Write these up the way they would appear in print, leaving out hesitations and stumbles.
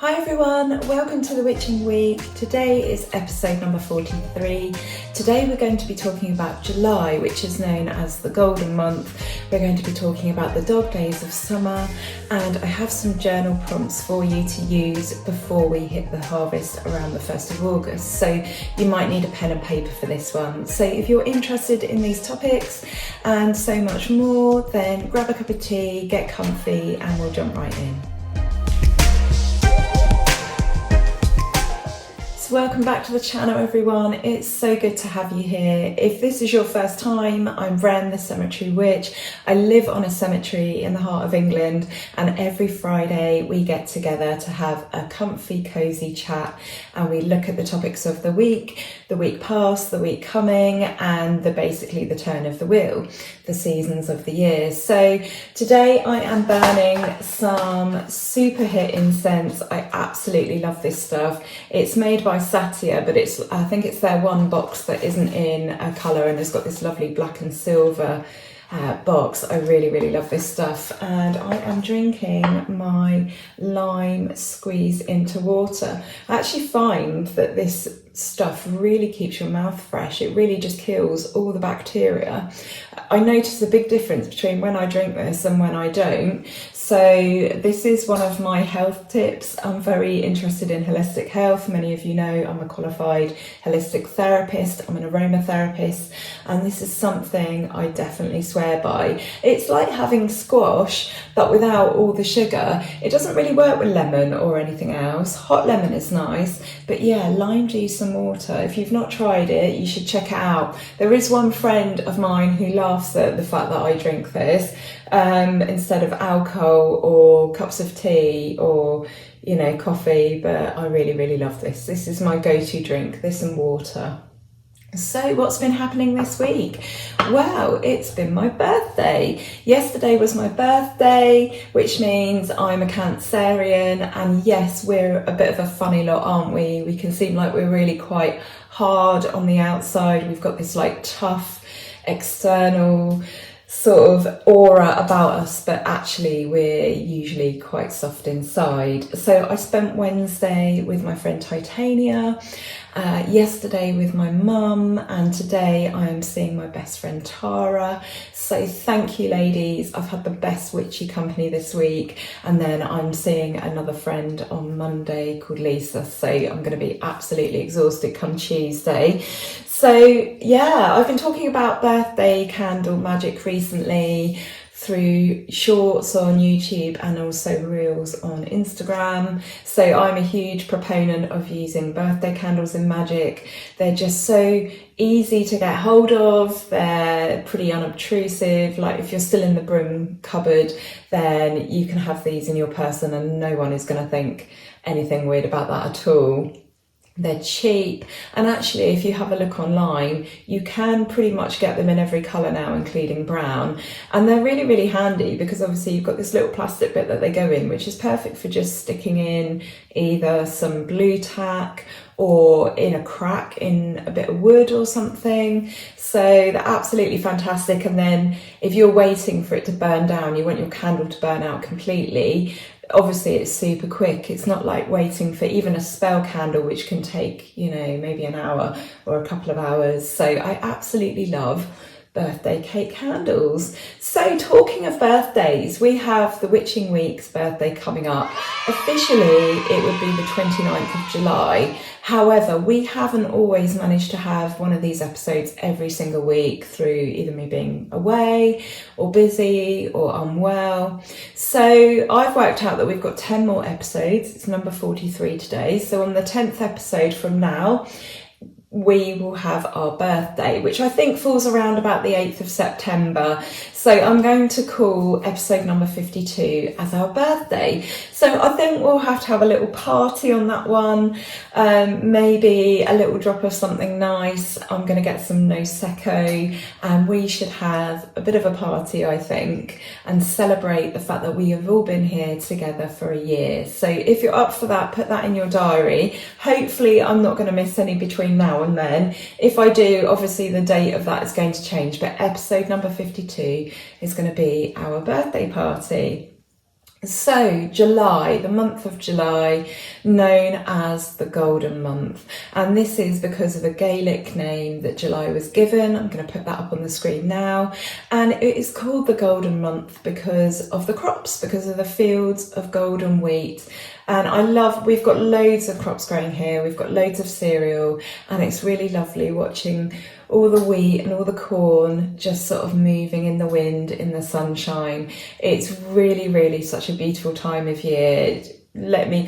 Hi everyone, welcome to the Witching Week. Today is episode number 43. Today we're going to be talking about July, which is known as the golden month. We're going to be talking about the dog days of summer, and I have some journal prompts for you to use before we hit the harvest around the 1st of August. So you might need a pen and paper for this one. So if you're interested in these topics and so much more, then grab a cup of tea, get comfy, and we'll jump right in. So welcome back to the channel everyone, it's so good to have you here. If this is your first time, I'm Wren, the Cemetery Witch. I live on a cemetery in the heart of England, and every Friday we get together to have a comfy, cosy chat, and we look at the topics of the week past, the week coming, and basically the turn of the wheel, the seasons of the year. So today I am burning some super hit incense. I absolutely love this stuff. It's made by Satya, but I think it's their one box that isn't in a colour, and it's got this lovely black and silver box. I really love this stuff, and I am drinking my lime squeeze into water. I actually find that this stuff really keeps your mouth fresh. It really just kills all the bacteria. I notice a big difference between when I drink this and when I don't. So this is one of my health tips. I'm very interested in holistic health. Many of you know I'm a qualified holistic therapist. I'm an aromatherapist, and this is something I definitely swear by. It's like having squash, but without all the sugar. It doesn't really work with lemon or anything else. Hot lemon is nice, but yeah, lime juice and water. If you've not tried it, you should check it out. There is one friend of mine who laughs at the fact that I drink this instead of alcohol or cups of tea or coffee, but I really love this. This is my go-to drink, this and water. So what's been happening this week? Well, it's been my birthday. Yesterday was my birthday, which means I'm a Cancerian, and yes, we're a bit of a funny lot, aren't we? We can seem like we're really quite hard on the outside. We've got this like tough external sort of aura about us, but actually we're usually quite soft inside. So I spent Wednesday with my friend Titania, yesterday with my mum, and today I am seeing my best friend Tara. So thank you ladies, I've had the best witchy company this week, and then I'm seeing another friend on Monday called Lisa, so I'm going to be absolutely exhausted come Tuesday. So yeah, I've been talking about birthday candle magic recently through shorts on YouTube and also reels on Instagram. So I'm a huge proponent of using birthday candles in magic. They're just so easy to get hold of. They're pretty unobtrusive. Like if you're still in the broom cupboard, then you can have these in your person and no one is going to think anything weird about that at all. They're cheap, and actually if you have a look online you can pretty much get them in every colour now, including brown, and they're really handy because obviously you've got this little plastic bit that they go in, which is perfect for just sticking in either some glue tack or in a crack in a bit of wood or something. So they're absolutely fantastic. And then if you're waiting for it to burn down, you want your candle to burn out completely, obviously it's super quick. It's not like waiting for even a spell candle, which can take, maybe an hour or a couple of hours. So I absolutely love birthday cake candles. So talking of birthdays, we have the Witching Week's birthday coming up. Officially it would be the 29th of July. However, we haven't always managed to have one of these episodes every single week through either me being away or busy or unwell. So I've worked out that we've got 10 more episodes. It's number 43 today. So on the 10th episode from now, we will have our birthday, which I think falls around about the 8th of September. So I'm going to call episode number 52 as our birthday. So I think we'll have to have a little party on that one, maybe a little drop of something nice. I'm going to get some Prosecco, and we should have a bit of a party, I think, and celebrate the fact that we have all been here together for a year. So if you're up for that, put that in your diary. Hopefully I'm not going to miss any between now and then. If I do, obviously the date of that is going to change, but episode number 52 is going to be our birthday party. So July, the month of July, known as the Golden Month, and this is because of a Gaelic name that July was given. I'm going to put that up on the screen now, and it is called the Golden Month because of the crops, because of the fields of golden wheat. And we've got loads of crops growing here, we've got loads of cereal, and it's really lovely watching all the wheat and all the corn just sort of moving in the wind, in the sunshine. It's really, really such a beautiful time of year. Let me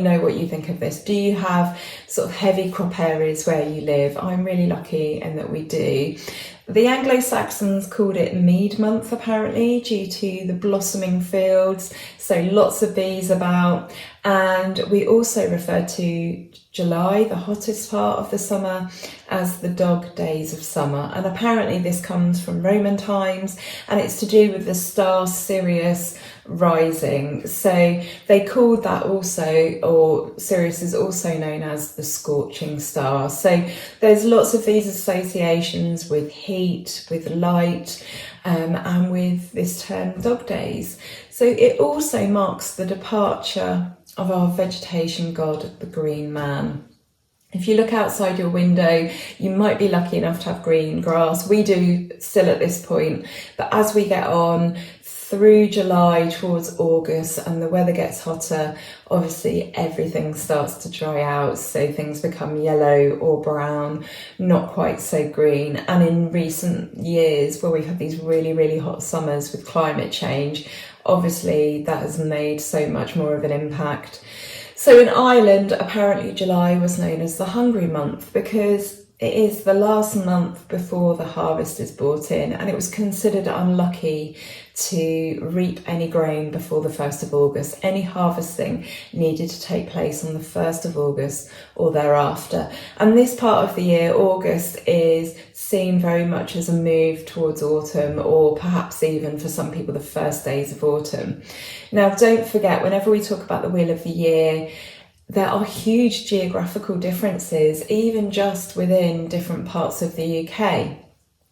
know what you think of this. Do you have sort of heavy crop areas where you live? I'm really lucky in that we do. The Anglo-Saxons called it Mead Month, apparently, due to the blossoming fields, so lots of bees about. And we also refer to July, the hottest part of the summer, as the dog days of summer. And apparently this comes from Roman times, and it's to do with the star Sirius rising. So they called that also, or Sirius is also known as the scorching star. So there's lots of these associations with heat, with light, and with this term dog days. So it also marks the departure of our vegetation god, the green man. If you look outside your window, you might be lucky enough to have green grass. We do still at this point, but as we get on through July towards August and the weather gets hotter, obviously everything starts to dry out, so things become yellow or brown, not quite so green. And in recent years, where we've had these really, really hot summers with climate change, obviously that has made so much more of an impact. So in Ireland, apparently July was known as the hungry month because it is the last month before the harvest is brought in, and it was considered unlucky to reap any grain before the 1st of August. Any harvesting needed to take place on the 1st of August or thereafter. And this part of the year, August, is seen very much as a move towards autumn, or perhaps even for some people the first days of autumn. Now, don't forget, whenever we talk about the Wheel of the Year, there are huge geographical differences, even just within different parts of the UK.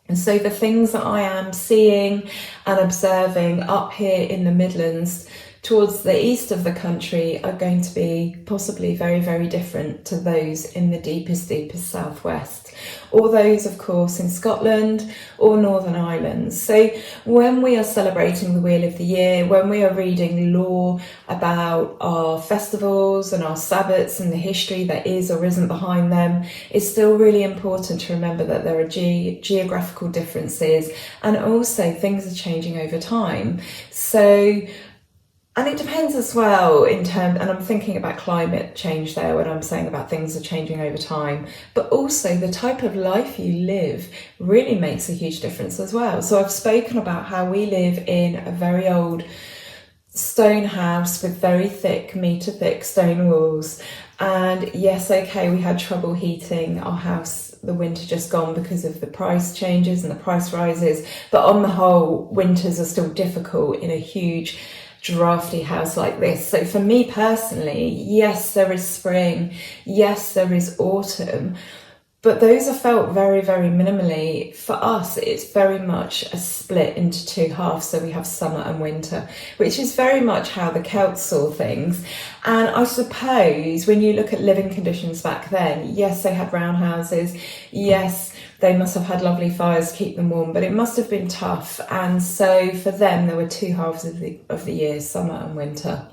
And so the things that I am seeing and observing up here in the Midlands towards the east of the country are going to be possibly very, very different to those in the deepest southwest, or those, of course, in Scotland or Northern Ireland. So when we are celebrating the Wheel of the Year, when we are reading lore about our festivals and our Sabbats and the history that is or isn't behind them, it's still really important to remember that there are geographical differences, and also things are changing over time. So, and it depends as well in terms, and I'm thinking about climate change there when I'm saying about things are changing over time, but also the type of life you live really makes a huge difference as well. So I've spoken about how we live in a very old stone house with very thick, metre thick stone walls. And yes, okay, we had trouble heating our house the winter just gone because of the price changes and the price rises, but on the whole, winters are still difficult in a huge drafty house like this. So for me personally, yes, there is spring, yes, there is autumn, but those are felt very, very minimally. For us, it's very much a split into two halves. So we have summer and winter, which is very much how the Celts saw things. And I suppose when you look at living conditions back then, yes, they had round houses, yes, they must have had lovely fires to keep them warm, but it must have been tough. And so for them, there were two halves of the year, summer and winter.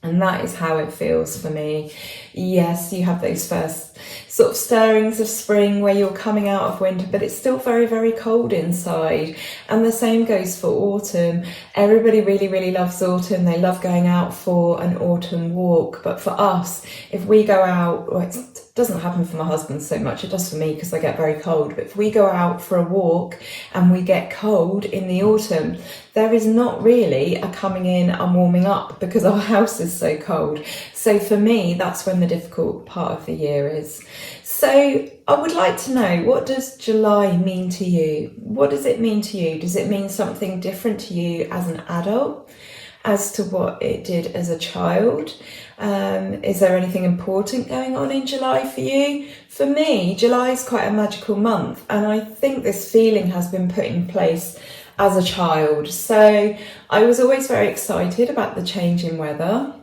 And that is how it feels for me. Yes, you have those first sort of stirrings of spring where you're coming out of winter, but it's still very, very cold inside. And the same goes for autumn. Everybody really, really loves autumn. They love going out for an autumn walk. But for us, if we go out, well, it doesn't happen for my husband so much, it does for me because I get very cold. But if we go out for a walk and we get cold in the autumn, there is not really a coming in and warming up because our house is so cold. So for me, that's when the difficult part of the year is. So I would like to know, what does July mean to you? What does it mean to you? Does it mean something different to you as an adult as to what it did as a child? Is there anything important going on in July for you? For me, July is quite a magical month, and I think this feeling has been put in place as a child. So I was always very excited about the change in weather.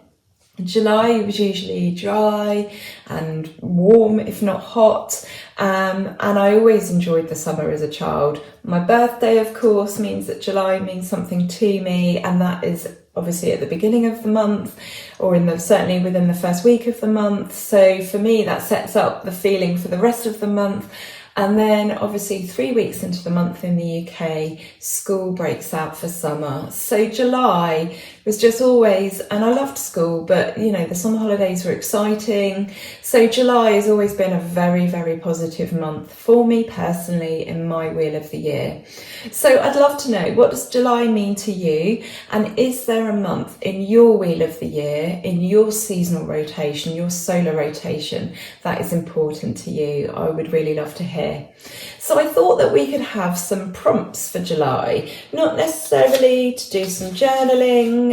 July was usually dry and warm, if not hot, and I always enjoyed the summer as a child. My birthday, of course, means that July means something to me, and that is obviously at the beginning of the month, or certainly within the first week of the month. So for me, that sets up the feeling for the rest of the month. And then obviously 3 weeks into the month in the UK, school breaks out for summer. So July was just always, and I loved school, but you know, the summer holidays were exciting. So July has always been a very, very positive month for me personally in my wheel of the year. So I'd love to know, what does July mean to you? And is there a month in your wheel of the year, in your seasonal rotation, your solar rotation, that is important to you? I would really love to hear. So I thought that we could have some prompts for July, not necessarily to do some journaling.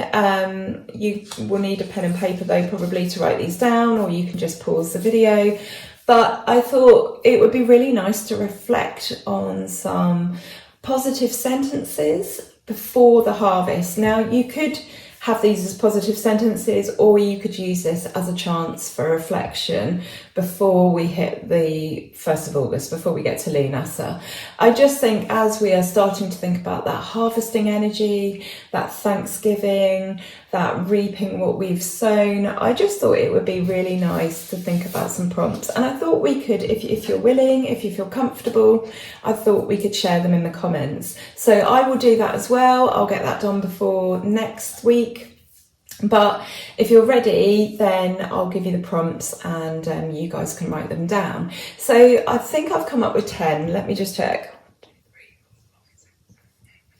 You will need a pen and paper though, probably, to write these down, or you can just pause the video. But I thought it would be really nice to reflect on some positive sentences before the harvest. Now, you could have these as positive sentences, or you could use this as a chance for reflection before we hit the 1st of August, before we get to Lunasa. I just think as we are starting to think about that harvesting energy, that Thanksgiving, that reaping what we've sown, I just thought it would be really nice to think about some prompts. And I thought we could, if you're willing, if you feel comfortable, I thought we could share them in the comments. So I will do that as well. I'll get that done before next week. But if you're ready, then I'll give you the prompts and you guys can write them down. So I think I've come up with 10. Let me just check.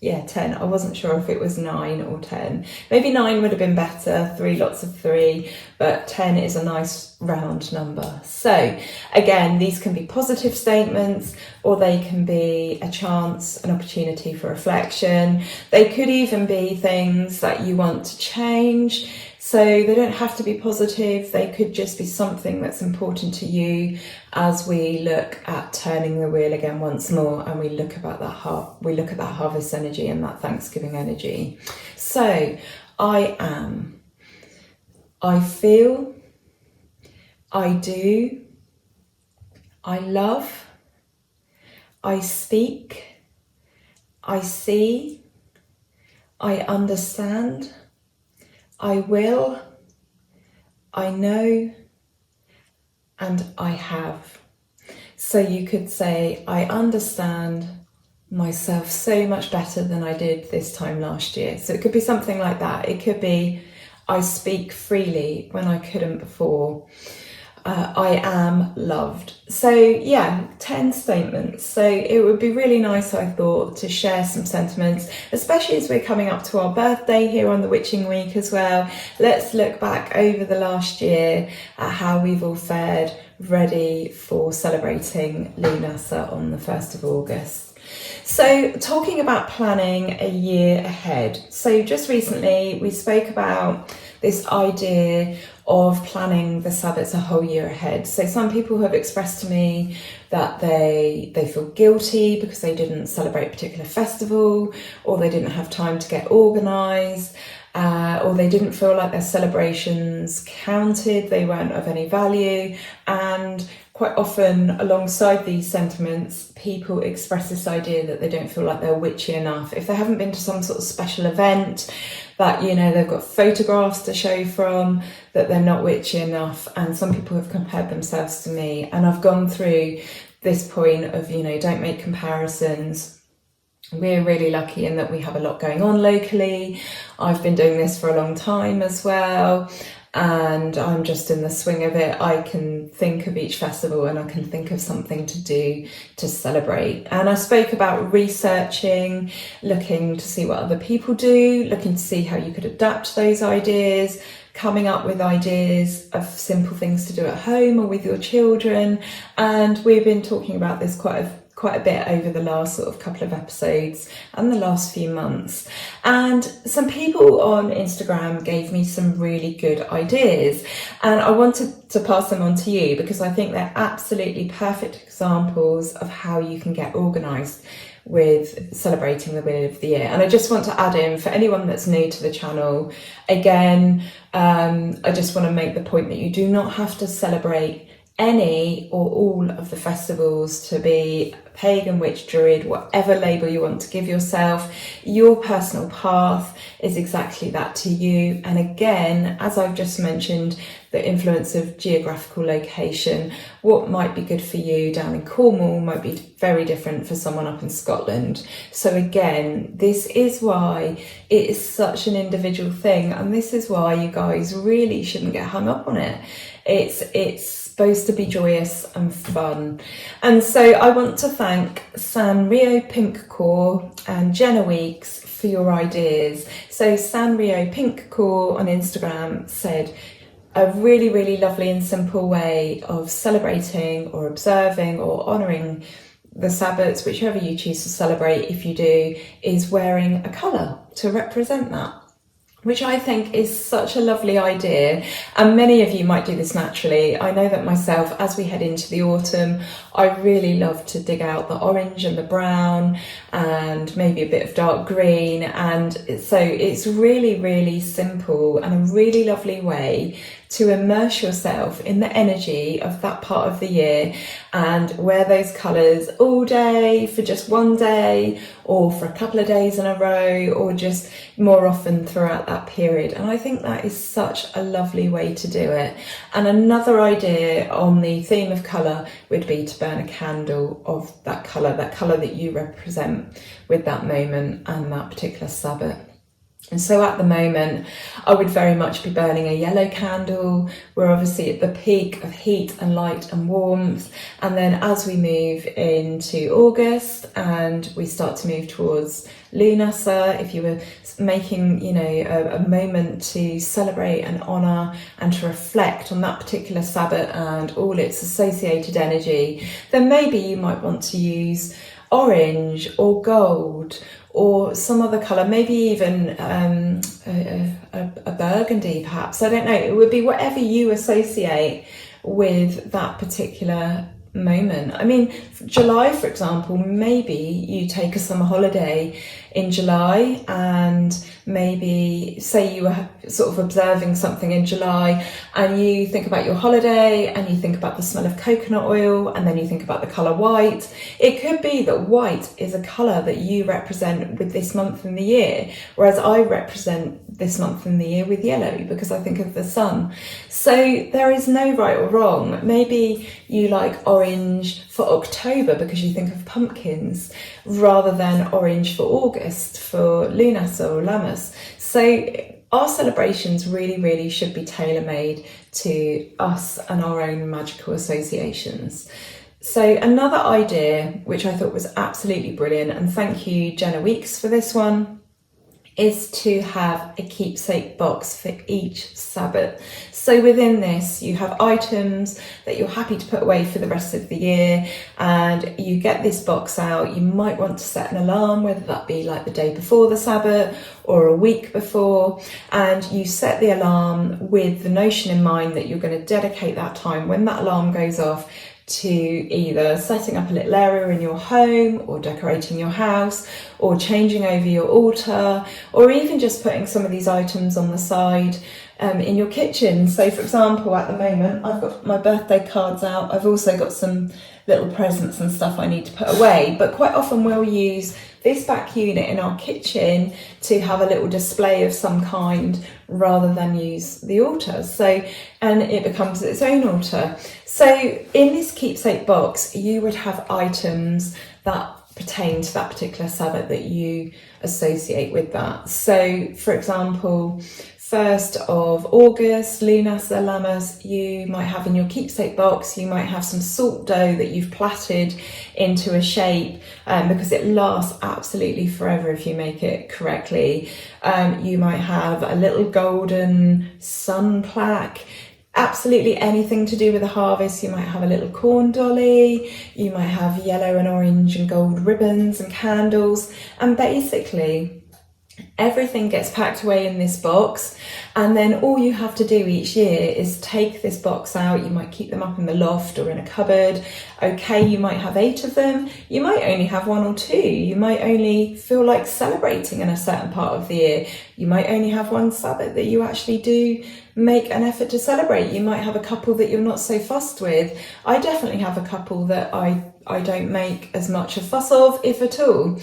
Yeah, 10. I wasn't sure if it was 9 or 10. Maybe 9 would have been better, 3 lots of 3, but 10 is a nice round number. So again, these can be positive statements, or they can be a chance, an opportunity for reflection. They could even be things that you want to change. So they don't have to be positive. They could just be something that's important to you as we look at turning the wheel again once more, and we look at that harvest energy and that Thanksgiving energy. So I am, I feel, I do, I love, I speak, I see, I understand, I will, I know, and I have. So you could say, I understand myself so much better than I did this time last year. So it could be something like that. It could be, I speak freely when I couldn't before. I am loved. So yeah, 10 statements. So it would be really nice, I thought, to share some sentiments, especially as we're coming up to our birthday here on the Witching Week as well. Let's look back over the last year at how we've all fared, ready for celebrating Lunasa on the 1st of August. So talking about planning a year ahead. So just recently we spoke about this idea of planning the Sabbats a whole year ahead. So some people have expressed to me that they feel guilty because they didn't celebrate a particular festival, or they didn't have time to get organised, or they didn't feel like their celebrations counted, they weren't of any value. And quite often alongside these sentiments, people express this idea that they don't feel like they're witchy enough. If they haven't been to some sort of special event that, you know, they've got photographs to show from, that they're not witchy enough. And some people have compared themselves to me. And I've gone through this point of, you know, don't make comparisons. We're really lucky in that we have a lot going on locally. I've been doing this for a long time as well, and I'm just in the swing of it. I can think of each festival and I can think of something to do to celebrate. And I spoke about researching, looking to see what other people do, looking to see how you could adapt those ideas, coming up with ideas of simple things to do at home or with your children. And we've been talking about this quite a bit over the last sort of couple of episodes and the last few months. And some people on Instagram gave me some really good ideas, and I wanted to pass them on to you because I think they're absolutely perfect examples of how you can get organised with celebrating the wheel of the year. And I just want to add in, for anyone that's new to the channel, again, I just want to make the point that you do not have to celebrate any or all of the festivals to be pagan, witch, druid, whatever label you want to give yourself. Your personal path is exactly that to you. And again, as I've just mentioned, the influence of geographical location, what might be good for you down in Cornwall might be very different for someone up in Scotland. So again, this is why it is such an individual thing, and this is why you guys really shouldn't get hung up on it. It's supposed to be joyous and fun. And so I want to thank Sanrio Pinkcore and Jenna Weeks for your ideas. So Sanrio Pinkcore on Instagram said, a really, really lovely and simple way of celebrating or observing or honouring the Sabbats, whichever you choose to celebrate, if you do, is wearing a colour to represent that, which I think is such a lovely idea. And many of you might do this naturally. I know that myself, as we head into the autumn, I really love to dig out the orange and the brown and maybe a bit of dark green. And so it's really, really simple and a really lovely way to immerse yourself in the energy of that part of the year and wear those colours all day for just one day, or for a couple of days in a row, or just more often throughout that period. And I think that is such a lovely way to do it. And another idea on the theme of colour would be to burn a candle of that colour that you represent with that moment and that particular Sabbath. And so at the moment, I would very much be burning a yellow candle. We're obviously at the peak of heat and light and warmth. And then as we move into August and we start to move towards Lunasa, if you were making, a moment to celebrate and honour and to reflect on that particular Sabbath and all its associated energy, then maybe you might want to use orange or gold or some other colour, maybe even a burgundy perhaps. I don't know, it would be whatever you associate with that particular moment. I mean, July, for example, maybe you take a summer holiday in July, and maybe say you were sort of observing something in July and you think about your holiday and you think about the smell of coconut oil and then you think about the colour white. It could be that white is a colour that you represent with this month in the year, whereas I represent this month in the year with yellow because I think of the sun. So there is no right or wrong. Maybe you like orange for October because you think of pumpkins, rather than orange for August for Lunasa or Lammas. So our celebrations really, really should be tailor-made to us and our own magical associations. So another idea, which I thought was absolutely brilliant, and thank you Jenna Weeks for this one, is to have a keepsake box for each Sabbath. So within this, you have items that you're happy to put away for the rest of the year, and you get this box out. You might want to set an alarm, whether that be like the day before the Sabbath or a week before, and you set the alarm with the notion in mind that you're going to dedicate that time when that alarm goes off to either setting up a little area in your home or decorating your house or changing over your altar, or even just putting some of these items on the side in your kitchen. So for example, at the moment I've got my birthday cards out. I've also got some little presents and stuff I need to put away, but quite often we'll use this back unit in our kitchen to have a little display of some kind rather than use the altar. So, and it becomes its own altar. So in this keepsake box, you would have items that pertain to that particular Sabbath that you associate with that. So for example, 1st of August, Lunasa, Lammas, you might have in your keepsake box, you might have some salt dough that you've plaited into a shape because it lasts absolutely forever if you make it correctly. You might have a little golden sun plaque. Absolutely anything to do with the harvest. You might have a little corn dolly, you might have yellow and orange and gold ribbons and candles, and basically Everything gets packed away in this box, and then all you have to do each year is take this box out. You might keep them up in the loft or in a cupboard. Okay, you might have 8 of them. You might only have 1 or 2. You might only feel like celebrating in a certain part of the year. You might only have one Sabbath that you actually do make an effort to celebrate. You might have a couple that you're not so fussed with. I definitely have a couple that I don't make as much a fuss of, if at all.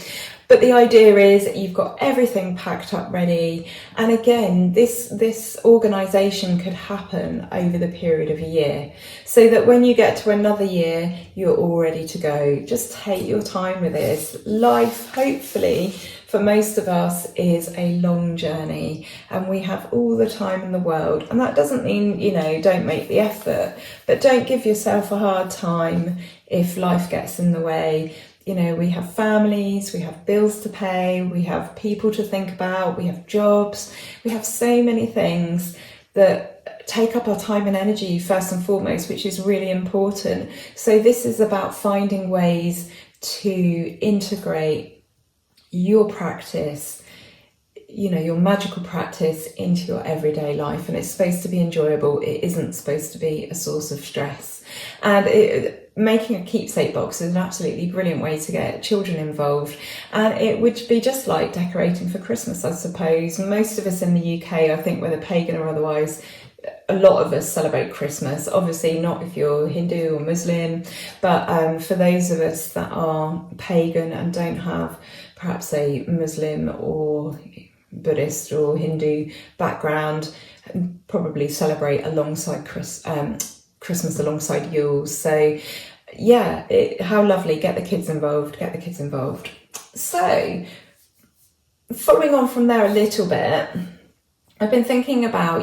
But the idea is you've got everything packed up ready. And again, this organisation could happen over the period of a year, so that when you get to another year, you're all ready to go. Just take your time with this. Life, hopefully, for most of us is a long journey, and we have all the time in the world. And that doesn't mean, don't make the effort, but don't give yourself a hard time if life gets in the way. We have families, we have bills to pay, we have people to think about, we have jobs, we have so many things that take up our time and energy first and foremost, which is really important. So this is about finding ways to integrate your practice, your magical practice into your everyday life. And it's supposed to be enjoyable. It isn't supposed to be a source of stress. And making a keepsake box is an absolutely brilliant way to get children involved. And it would be just like decorating for Christmas, I suppose. Most of us in the UK, I think, whether pagan or otherwise, a lot of us celebrate Christmas. Obviously not if you're Hindu or Muslim, but for those of us that are pagan and don't have perhaps a Muslim or Buddhist or Hindu background, probably celebrate alongside Christmas alongside yours. So yeah, how lovely. Get the kids involved. So following on from there a little bit, I've been thinking about